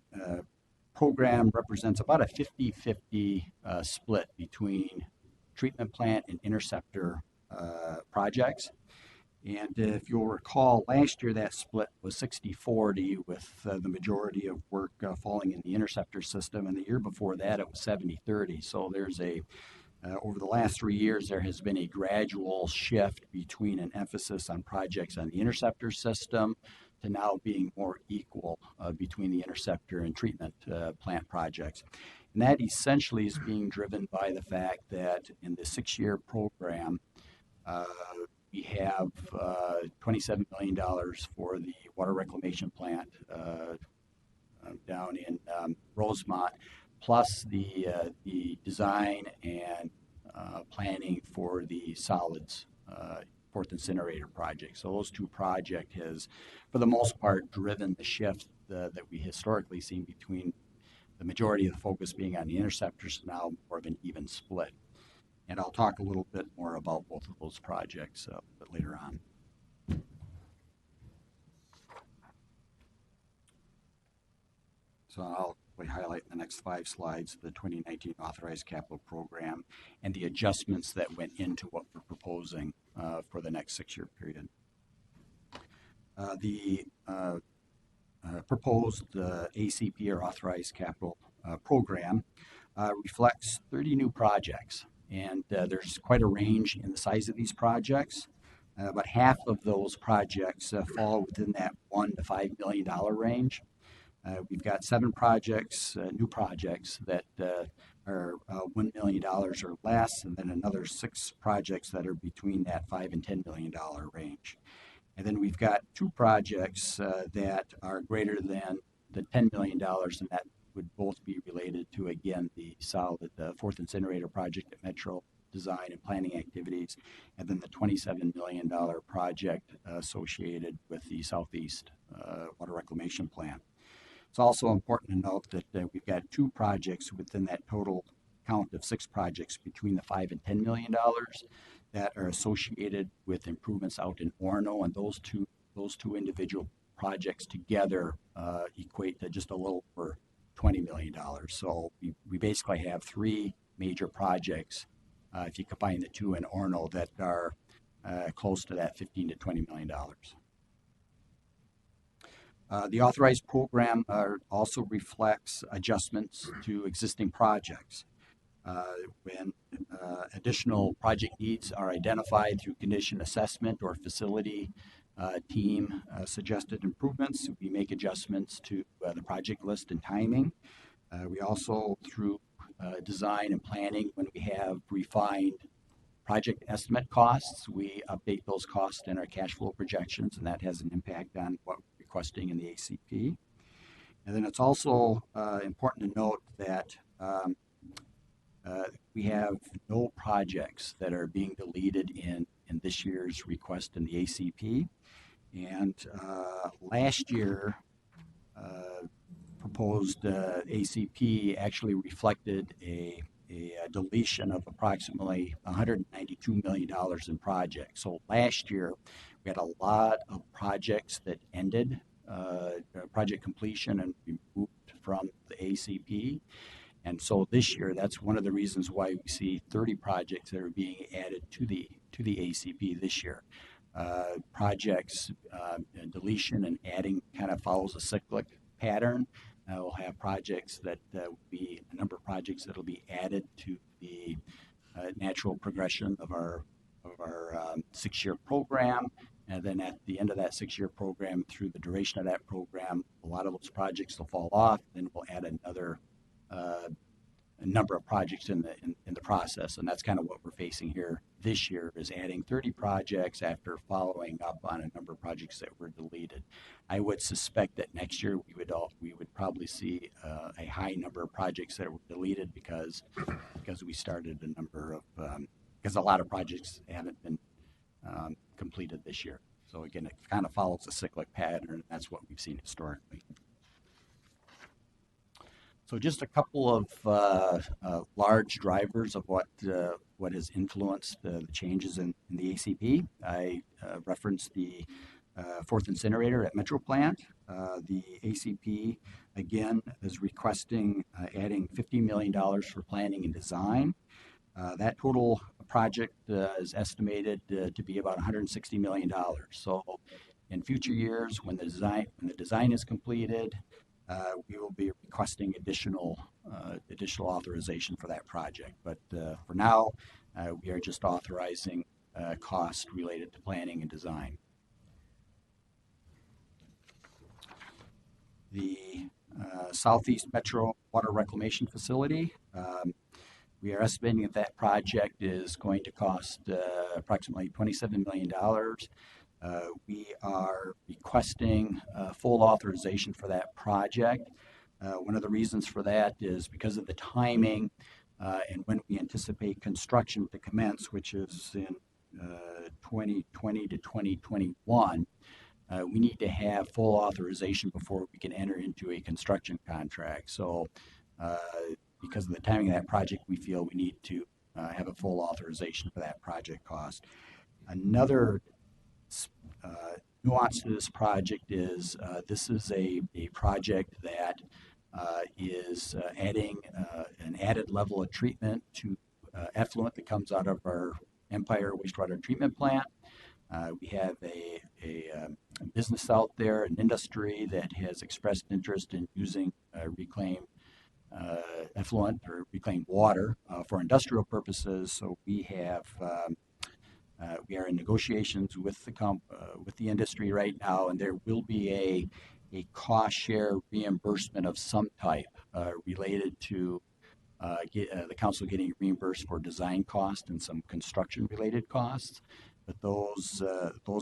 program represents about a 50-50 split between treatment plant and interceptor projects. And if you'll recall, last year that split was 60-40 with the majority of work falling in the interceptor system, and the year before that it was 70-30. So there's over the last 3 years, there has been a gradual shift between an emphasis on projects on the interceptor system to now being more equal between the interceptor and treatment plant projects. And that essentially is being driven by the fact that in the 6-year program, we have $27 million for the water reclamation plant down in Rosemont, plus the design and planning for the solids 4th Incinerator Project. So those two projects has, for the most part, driven the shift that we historically seen between the majority of the focus being on the interceptors, now more of an even split. And I'll talk a little bit more about both of those projects a bit later on. So I'll highlight in the next 5 slides the 2019 authorized capital program and the adjustments that went into what we're proposing for the next 6-year period. The proposed ACP or Authorized Capital Program reflects 30 new projects. And there's quite a range in the size of these projects. About half of those projects fall within that $1 to $5 million range. We've got 7 projects, new projects that are $1 million or less, and then another 6 projects that are between that $5 and $10 million range. And then we've got 2 projects that are greater than the $10 million, and that would both be related to, again, the solid fourth incinerator project at Metro design and planning activities, and then the $27 million project associated with the Southeast Water Reclamation Plan. It's also important to note that we've got 2 projects within that total count of 6 projects between the $5 and $10 million that are associated with improvements out in Orono, and those two individual projects together equate to just a little over $20 million. So we basically have 3 major projects, if you combine the 2 in Orono, that are close to that $15 to $20 million. The authorized program also reflects adjustments to existing projects. When additional project needs are identified through condition assessment or facility team suggested improvements, we make adjustments to the project list and timing. We also, through design and planning, when we have refined project estimate costs, we update those costs in our cash flow projections, and that has an impact on what we're requesting in the ACP. And then it's also important to note that we have no projects that are being deleted in this year's request in the ACP. And last year, proposed ACP actually reflected a deletion of approximately $192 million in projects. So last year, we had a lot of projects that ended project completion and removed from the ACP. And so this year, that's one of the reasons why we see 30 projects that are being added to the ACP this year. Projects deletion and adding kind of follows a cyclic pattern. We'll have projects that will be a number of projects that will be added to the natural progression of our 6-year program. And then at the end of that 6-year program, through the duration of that program, a lot of those projects will fall off. Then we'll add another a number of projects in the process, and that's kind of what we're facing here this year, is adding 30 projects after following up on a number of projects that were deleted. I would suspect that next year we would probably see a high number of projects that were deleted because we started a number of because a lot of projects haven't been completed this year. So again, it kind of follows a cyclic pattern, and that's what we've seen historically. So just a couple of large drivers of what has influenced the changes in the ACP. I referenced the fourth incinerator at Metro Plant. The ACP, again, is requesting adding $50 million for planning and design. That total project is estimated to be about $160 million. So in future years, when the design is completed, we will be requesting additional authorization for that project. But for now, we are just authorizing costs related to planning and design. The Southeast Metro Water Reclamation Facility, we are estimating that project is going to cost approximately $27 million. We are requesting full authorization for that project. One of the reasons for that is because of the timing and when we anticipate construction to commence, which is in 2020 to 2021. We need to have full authorization before we can enter into a construction contract. So because of the timing of that project, we feel we need to have a full authorization for that project cost. Another nuance to this project is this is a project that is adding an added level of treatment to effluent that comes out of our Empire wastewater treatment plant. We have a business out there, an industry that has expressed interest in using reclaimed effluent or reclaimed water for industrial purposes. So we are in negotiations with the industry right now, and there will be a cost share reimbursement of some type related to the council getting reimbursed for design costs and some construction related costs. But those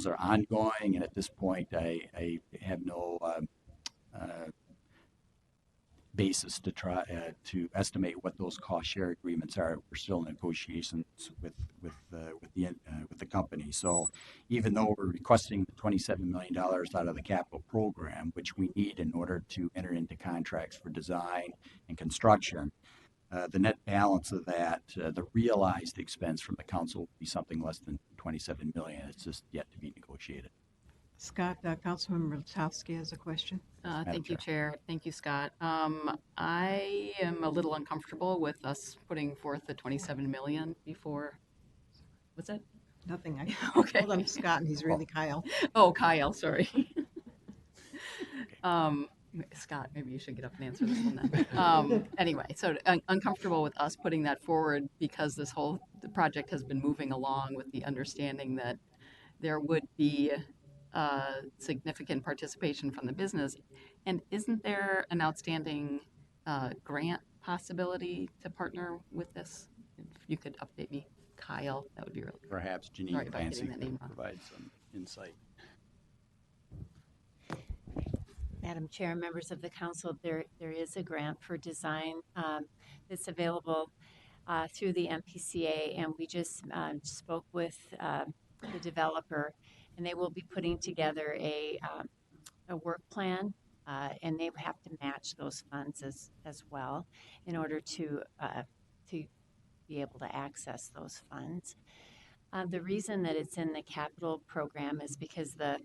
are ongoing, and at this point, I have no basis to try to estimate what those cost share agreements are. We're still in negotiations with the company. So even though we're requesting $27 million out of the capital program, which we need in order to enter into contracts for design and construction, the net balance of that, the realized expense from the council will be something less than $27 million. It's just yet to be negotiated. Scott, Councilmember Lutowski has a question. Thank you, Chair. Thank you, Scott. I am a little uncomfortable with us putting forth the 27 million before. What's that? Nothing. I Okay. told him Scott, and he's really Kyle. Oh, Kyle, sorry. Scott, maybe you should get up and answer this one then. Anyway, so uncomfortable with us putting that forward because the project has been moving along with the understanding that there would be significant participation from the business. And isn't there an outstanding grant possibility to partner with this? If you could update me, Kyle, that would be really Perhaps Sorry Janine about Clancy getting that name can wrong. provide some insight. Madam Chair and members of the council, there is a grant for design that's available through the MPCA, and we just spoke with the developer, and they will be putting together a work plan, and they have to match those funds as well in order to be able to access those funds. The reason that it's in the capital program is because the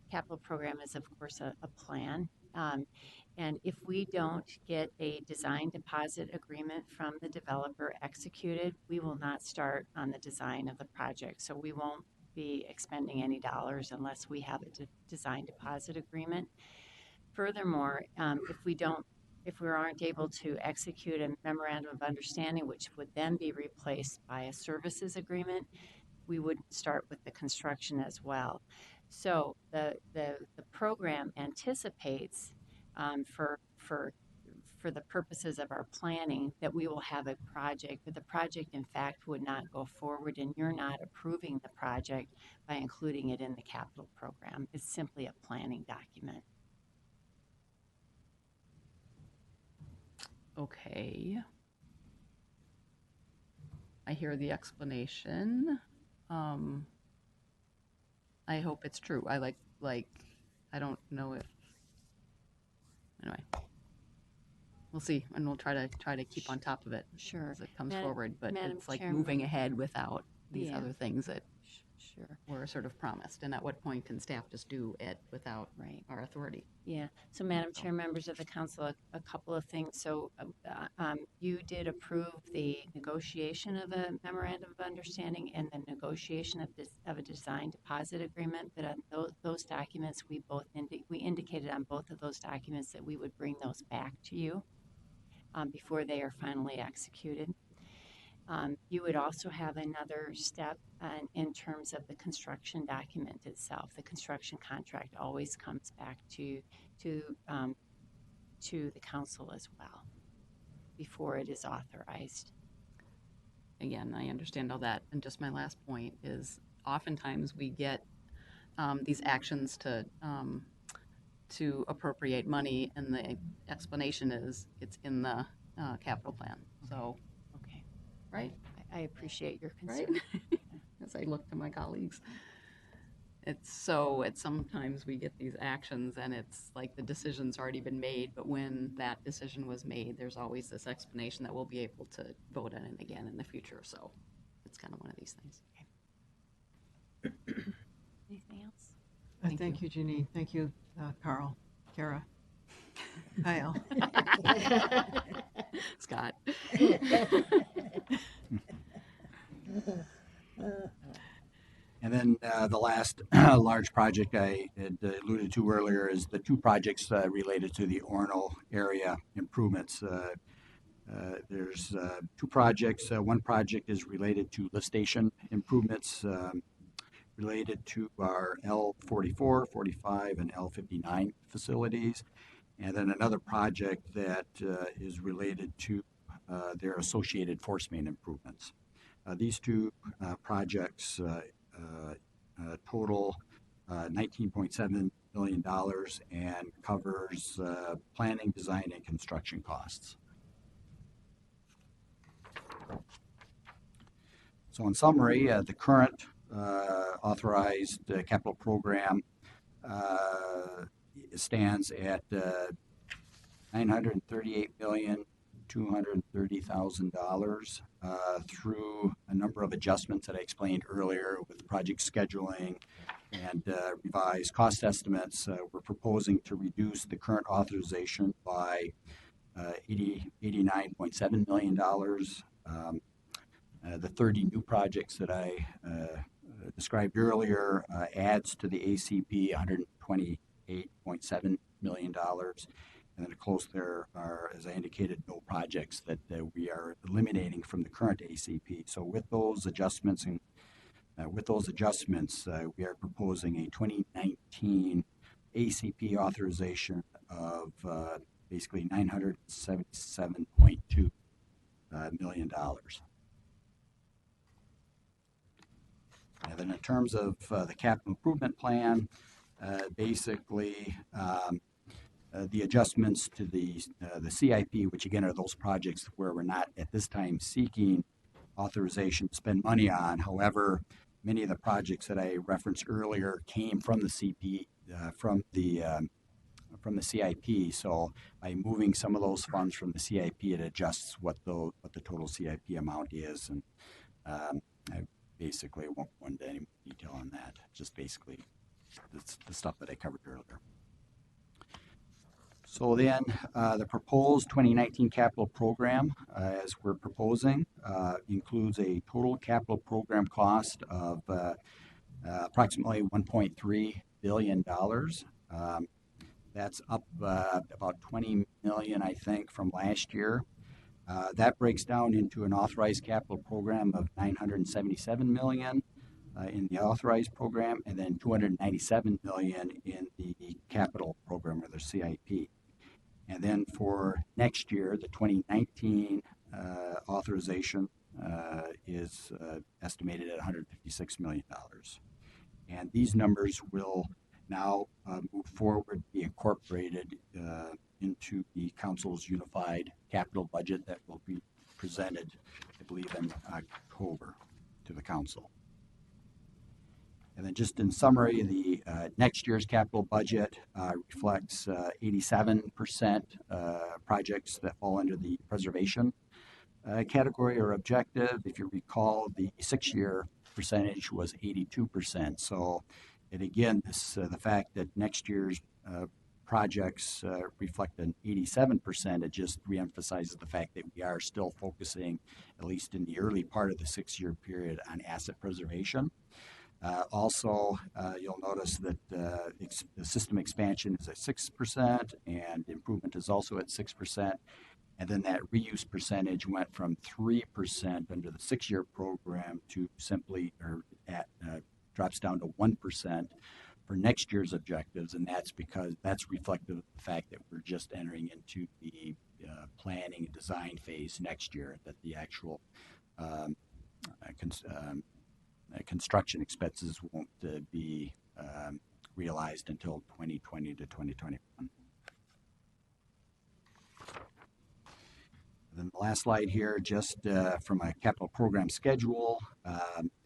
capital program is, of course, a plan. And if we don't get a design deposit agreement from the developer executed, we will not start on the design of the project. So we won't be expending any dollars unless we have a design deposit agreement. Furthermore, if we aren't able to execute a memorandum of understanding, which would then be replaced by a services agreement, we would start with the construction as well. So the program anticipates for the purposes of our planning that we will have a project, but the project in fact would not go forward, and you're not approving the project by including it in the capital program. It's simply a planning document. Okay. I hear the explanation. I hope it's true. I I don't know if. Anyway, we'll see, and we'll try to keep on top of it Sure. as it comes Madam- forward. But Madam it's like Chairman. moving ahead without these Yeah. other things that Sure. were sort of promised. And at what point can staff just do it without Right. our authority? Yeah. So, Madam Chair, members of the council, a couple of things. So, you did approve the negotiation of a memorandum of understanding and the negotiation of a design deposit agreement. But on those documents, we indicated on both of those documents that we would bring those back to you before they are finally executed. You would also have another step in terms of the construction document itself. The construction contract always comes back to the council as well before it is authorized. Again, I understand all that. And just my last point is oftentimes we get these actions to appropriate money, and the explanation is it's in the capital plan. So, Okay. right? I appreciate your Right? concern. As I look to my colleagues. It's sometimes we get these actions and it's like the decision's already been made, but when that decision was made, there's always this explanation that we'll be able to vote on it again in the future. So it's kind of one of these things. Anything else? Thank you, Janine. Thank you, Carl, Kara, Kyle. Scott. And then the last large project I had alluded to earlier is the two projects related to the Orono area improvements. There's two projects. One project is related to lift station improvements related to our L44, 45, and L59 facilities. And then another project that is related to their associated force main improvements. These two projects total $19.7 million and covers planning, design, and construction costs. So in summary, the current authorized capital program stands at $938,230,000 through a number of adjustments that I explained earlier with project scheduling and revised cost estimates. We're proposing to reduce the current authorization by $89.7 million. The 30 new projects that I described earlier adds to the ACP $128.7 million. And then close there are, as I indicated, no projects that we are eliminating from the current ACP. So with those adjustments, we are proposing a 2019 ACP authorization of basically $977.2 million. And then in terms of the capital improvement plan, basically the adjustments to the CIP, which again are those projects where we're not at this time seeking authorization to spend money on. However, many of the projects that I referenced earlier came from the CP, from the CIP. So by moving some of those funds from the CIP, it adjusts what the total CIP amount is. And I basically won't go into any detail on that. Just basically the stuff that I covered earlier. So then the proposed 2019 capital program, as we're proposing, includes a total capital program cost of approximately $1.3 billion. That's up about $20 million, I think, from last year. That breaks down into an authorized capital program of $977 million in the authorized program, and then $297 million in the capital program, or the CIP. And then for next year, the 2019 authorization is estimated at $156 million. And these numbers will now move forward, be incorporated into the council's unified capital budget that will be presented, I believe, in October to the council. And then just in summary, the next year's capital budget reflects 87% projects that fall under the preservation category or objective. If you recall, the 6-year percentage was 82%. So, and again, the fact that next year's projects reflect an 87%, it just reemphasizes the fact that we are still focusing, at least in the early part of the 6-year period, on asset preservation. Also, you'll notice that the system expansion is at 6% and improvement is also at 6%. And then that reuse percentage went from 3% under the 6-year program to simply, drops down to 1% for next year's objectives. And that's because that's reflective of the fact that we're just entering into the planning and design phase next year, that the actual construction expenses won't be realized until 2020 to 2021. Then the last slide here, just from a capital program schedule.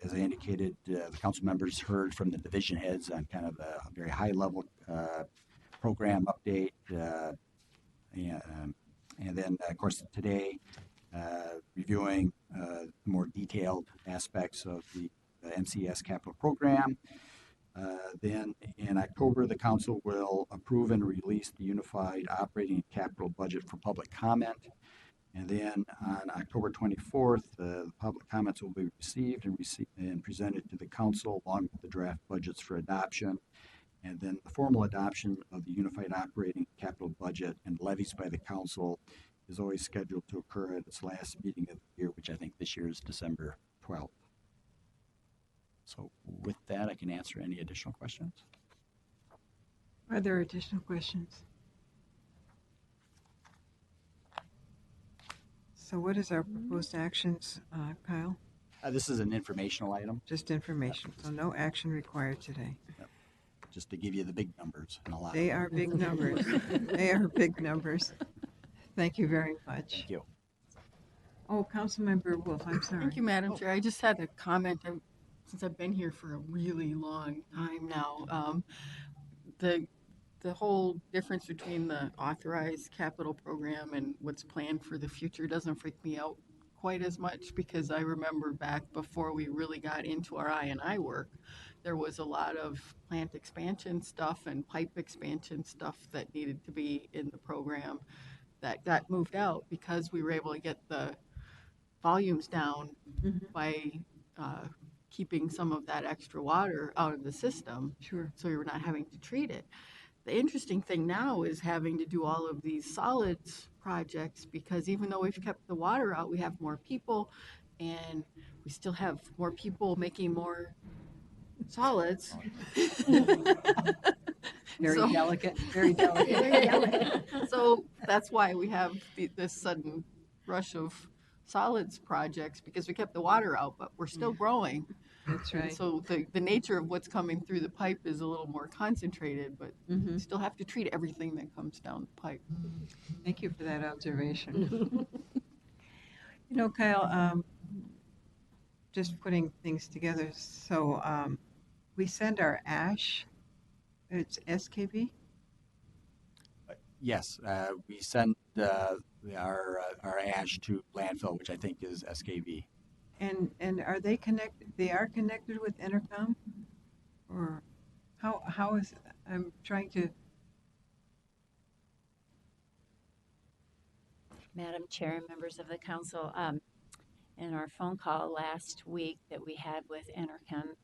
As I indicated, the council members heard from the division heads on kind of a very high level program update. And then, of course, today, reviewing more detailed aspects of the MCS capital program. Then in October, the council will approve and release the unified operating and capital budget for public comment. And then on October 24th, the public comments will be received and presented to the council along with the draft budgets for adoption. And then the formal adoption of the unified operating capital budget and levies by the council is always scheduled to occur at its last meeting of the year, which I think this year is December 12th. So with that, I can answer any additional questions. Are there additional questions? So what is our proposed actions, Kyle? This is an informational item, Just information, so no action required today. just to give you the big numbers and a lot. They are big numbers. They are big numbers. Thank you very much. Thank you. Oh, Councilmember Wolf, I'm sorry. Thank you, Madam Chair. I just had a comment. Since I've been here for a really long time now, the whole difference between the authorized capital program and what's planned for the future doesn't freak me out quite as much, because I remember back before we really got into our I&I work, there was a lot of plant expansion stuff and pipe expansion stuff that needed to be in the program that got moved out because we were able to get the volumes down by keeping some of that extra water out of the system. Sure. So we were not having to treat it. The interesting thing now is having to do all of these solids projects, because even though we've kept the water out, we have more people and we still have more people making more solids. Very So- delicate, very delicate. So that's why we have this sudden rush of solids projects, because we kept the water out, but we're still growing. That's And right. so the nature of what's coming through the pipe is a little more concentrated, but you still have to treat everything that comes down the pipe. Thank you for that observation. You know, Kyle, just putting things together, so we send our ash, it's SKB? Yes, we send our ash to landfill, which I think is SKV. And are they connected, they are connected with Intercom? Or how is, I'm trying to, Madam Chair and members of the council, in our phone call last week that we had with Intercom,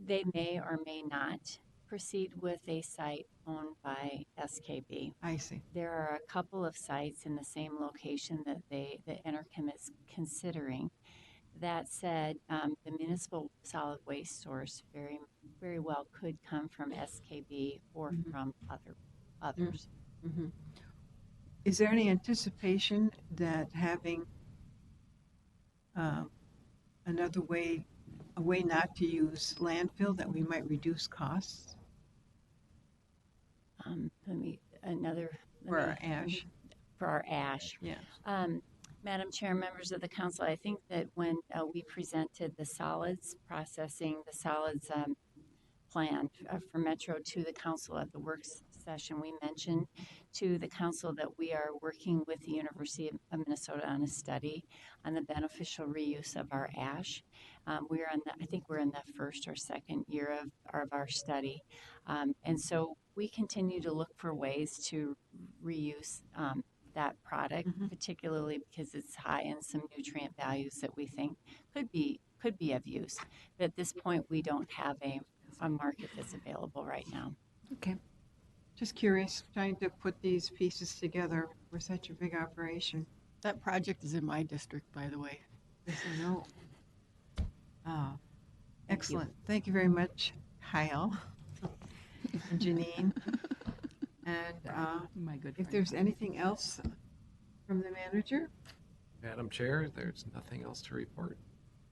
they may or may not proceed with a site owned by SKB. I see. There are a couple of sites in the same location that Intercom is considering. That said, the municipal solid waste source very, very well could come from SKB or from others. Mhm. Is there any anticipation that having another way, a way not to use landfill, that we might reduce costs for our ash? For our ash. Yes. Madam Chair, members of the council, I think that when we presented the solids processing, the solids plan for Metro to the council at the work session, we mentioned to the council that we are working with the University of Minnesota on a study on the beneficial reuse of our ash. We're on I think we're in the first or second year of our study. And so we continue to look for ways to reuse that product, particularly because it's high in some nutrient values that we think could be of use. But at this point, we don't have a market that's available right now. Okay. Just curious, trying to put these pieces together for such a big operation. That project is in my district, by the way. Yes, I know. Excellent. Thank you very much, Kyle and Janine. And My good if friend. there's anything else from the manager, Madam Chair, there's nothing else to report.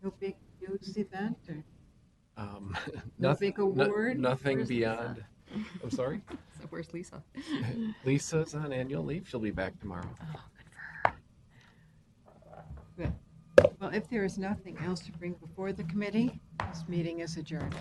no big news event or No big award? Nothing Where's beyond. I'm sorry. So where's Lisa? Lisa's on annual leave. She'll be back tomorrow. Oh, good for her. good. Well, if there is nothing else to bring before the committee, this meeting is adjourned.